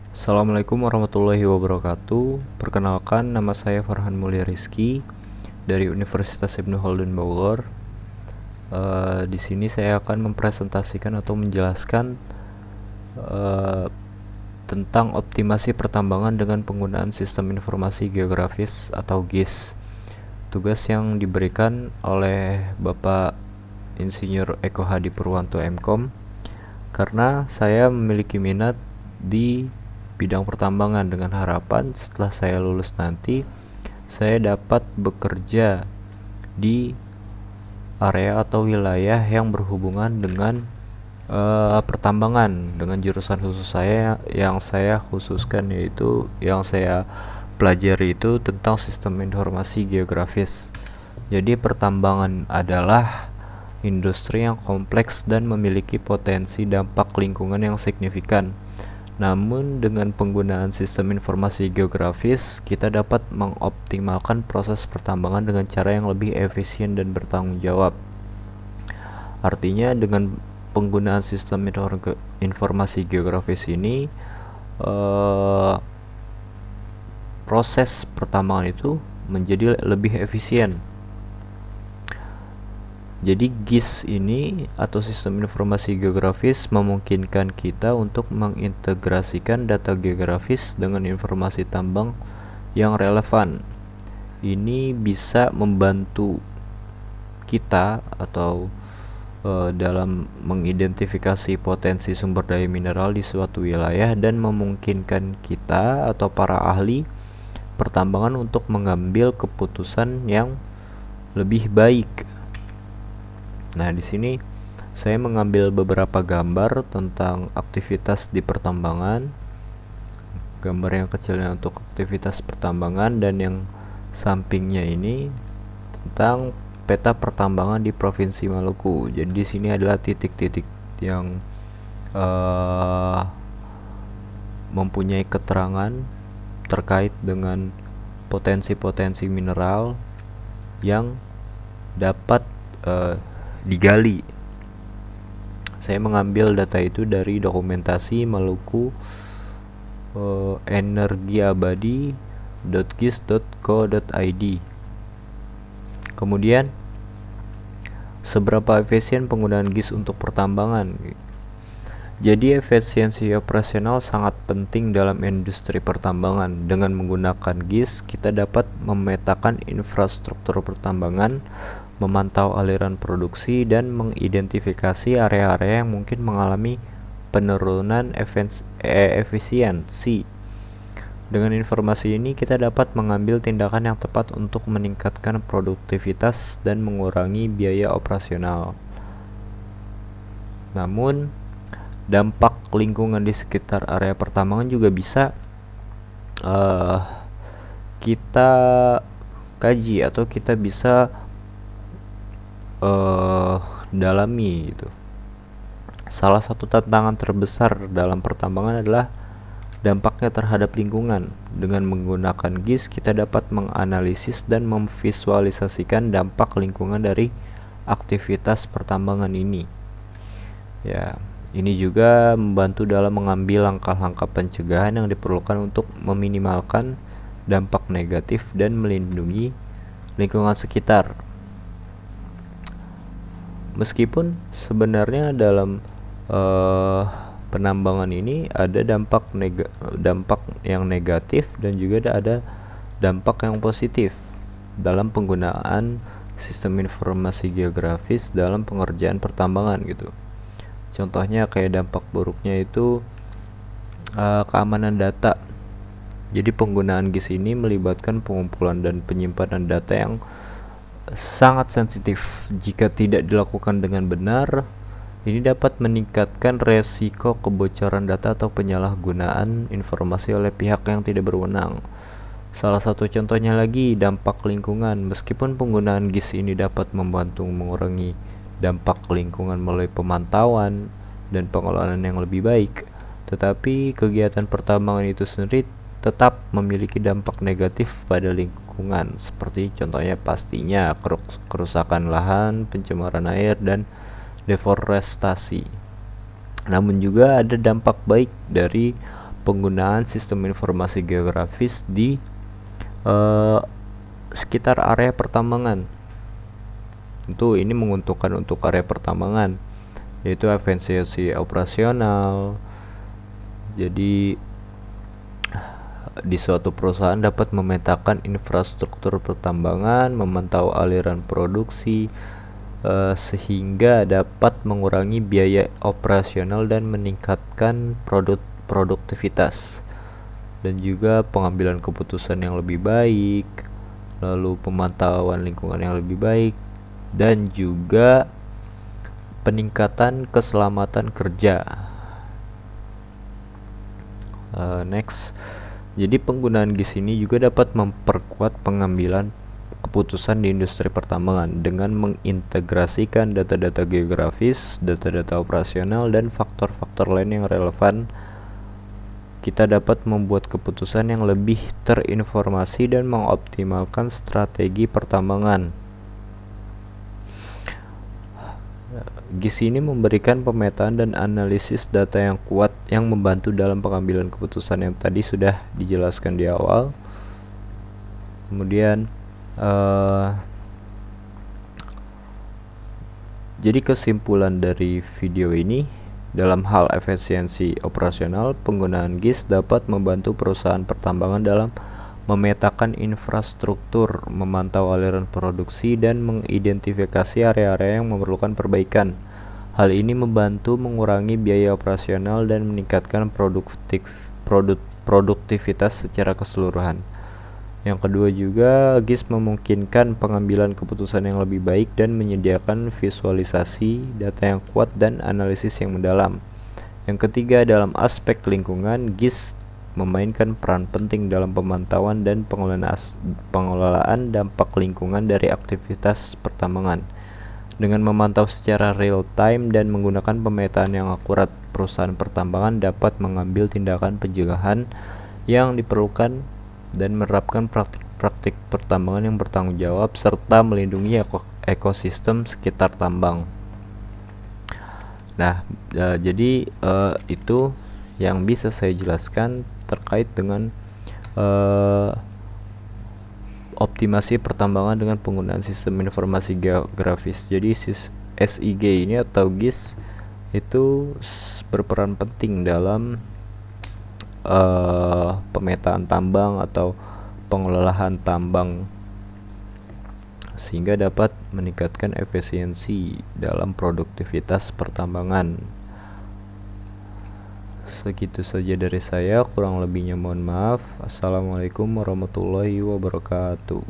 Assalamualaikum warahmatullahi wabarakatuh. Perkenalkan, nama saya Farhan Mulia Rizky dari Universitas Ibnu Khaldun Bogor. Di sini saya akan mempresentasikan atau menjelaskan eh, tentang optimasi pertambangan dengan penggunaan Sistem Informasi Geografis atau GIS. Tugas yang diberikan oleh Bapak Insinyur Eko Hadi Purwanto MKOM, karena saya memiliki minat di bidang pertambangan dengan harapan setelah saya lulus nanti saya dapat bekerja di area atau wilayah yang berhubungan dengan pertambangan dengan jurusan khusus saya yang saya khususkan, yaitu yang saya pelajari itu tentang sistem informasi geografis. Jadi pertambangan adalah industri yang kompleks dan memiliki potensi dampak lingkungan yang signifikan. Namun dengan penggunaan sistem informasi geografis, kita dapat mengoptimalkan proses pertambangan dengan cara yang lebih efisien dan bertanggung jawab. Artinya dengan penggunaan sistem informasi geografis ini, proses pertambangan itu menjadi lebih efisien. Jadi GIS ini atau sistem informasi geografis memungkinkan kita untuk mengintegrasikan data geografis dengan informasi tambang yang relevan. Ini bisa membantu kita atau dalam mengidentifikasi potensi sumber daya mineral di suatu wilayah dan memungkinkan kita atau para ahli pertambangan untuk mengambil keputusan yang lebih baik. Nah, di sini saya mengambil beberapa gambar tentang aktivitas di pertambangan. Gambar yang kecilnya untuk aktivitas pertambangan dan yang sampingnya ini tentang peta pertambangan di Provinsi Maluku. Jadi di sini adalah titik-titik yang mempunyai keterangan terkait dengan potensi-potensi mineral yang dapat digali. Saya mengambil data itu dari dokumentasi Maluku energiabadi.gis.co.id. Kemudian, seberapa efisien penggunaan GIS untuk pertambangan? Jadi efisiensi operasional sangat penting dalam industri pertambangan. Dengan menggunakan GIS, kita dapat memetakan infrastruktur pertambangan, memantau aliran produksi, dan mengidentifikasi area-area yang mungkin mengalami penurunan efisiensi. Dengan informasi ini, kita dapat mengambil tindakan yang tepat untuk meningkatkan produktivitas dan mengurangi biaya operasional. Namun, dampak lingkungan di sekitar area pertambangan juga bisa kita kaji atau kita bisa dalami gitu. Salah satu tantangan terbesar dalam pertambangan adalah dampaknya terhadap lingkungan. Dengan menggunakan GIS, kita dapat menganalisis dan memvisualisasikan dampak lingkungan dari aktivitas pertambangan ini. Ya, ini juga membantu dalam mengambil langkah-langkah pencegahan yang diperlukan untuk meminimalkan dampak negatif dan melindungi lingkungan sekitar. Meskipun sebenarnya dalam penambangan ini ada dampak yang negatif dan juga ada dampak yang positif dalam penggunaan sistem informasi geografis dalam pengerjaan pertambangan gitu. Contohnya kayak dampak buruknya itu keamanan data. Jadi penggunaan GIS ini melibatkan pengumpulan dan penyimpanan data yang sangat sensitif. Jika tidak dilakukan dengan benar, ini dapat meningkatkan resiko kebocoran data atau penyalahgunaan informasi oleh pihak yang tidak berwenang. Salah satu contohnya lagi dampak lingkungan. Meskipun penggunaan GIS ini dapat membantu mengurangi dampak lingkungan melalui pemantauan dan pengelolaan yang lebih baik, tetapi kegiatan pertambangan itu sendiri tetap memiliki dampak negatif pada lingkungan, seperti contohnya pastinya kerusakan lahan, pencemaran air, dan deforestasi. Namun juga ada dampak baik dari penggunaan sistem informasi geografis di sekitar area pertambangan. Tentu ini menguntungkan untuk area pertambangan, yaitu efisiensi operasional. Jadi di suatu perusahaan dapat memetakan infrastruktur pertambangan, memantau aliran produksi, sehingga dapat mengurangi biaya operasional dan meningkatkan produktivitas, dan juga pengambilan keputusan yang lebih baik, lalu pemantauan lingkungan yang lebih baik, dan juga peningkatan keselamatan kerja. Next, jadi penggunaan GIS ini juga dapat memperkuat pengambilan keputusan di industri pertambangan dengan mengintegrasikan data-data geografis, data-data operasional, dan faktor-faktor lain yang relevan. Kita dapat membuat keputusan yang lebih terinformasi dan mengoptimalkan strategi pertambangan. GIS ini memberikan pemetaan dan analisis data yang kuat yang membantu dalam pengambilan keputusan yang tadi sudah dijelaskan di awal. Kemudian jadi kesimpulan dari video ini, dalam hal efisiensi operasional, penggunaan GIS dapat membantu perusahaan pertambangan dalam memetakan infrastruktur, memantau aliran produksi, dan mengidentifikasi area-area yang memerlukan perbaikan. Hal ini membantu mengurangi biaya operasional dan meningkatkan produktivitas secara keseluruhan. Yang kedua juga, GIS memungkinkan pengambilan keputusan yang lebih baik dan menyediakan visualisasi data yang kuat dan analisis yang mendalam. Yang ketiga, dalam aspek lingkungan, GIS memainkan peran penting dalam pemantauan dan pengelolaan dampak lingkungan dari aktivitas pertambangan. Dengan memantau secara real time dan menggunakan pemetaan yang akurat, perusahaan pertambangan dapat mengambil tindakan pencegahan yang diperlukan dan menerapkan praktik pertambangan yang bertanggung jawab serta melindungi ekosistem sekitar tambang. Nah, jadi itu yang bisa saya jelaskan terkait dengan optimasi pertambangan dengan penggunaan sistem informasi geografis. Jadi SIG ini atau GIS itu berperan penting dalam pemetaan tambang atau pengelolaan tambang, sehingga dapat meningkatkan efisiensi dalam produktivitas pertambangan. Segitu saja dari saya, kurang lebihnya mohon maaf. Assalamualaikum warahmatullahi wabarakatuh.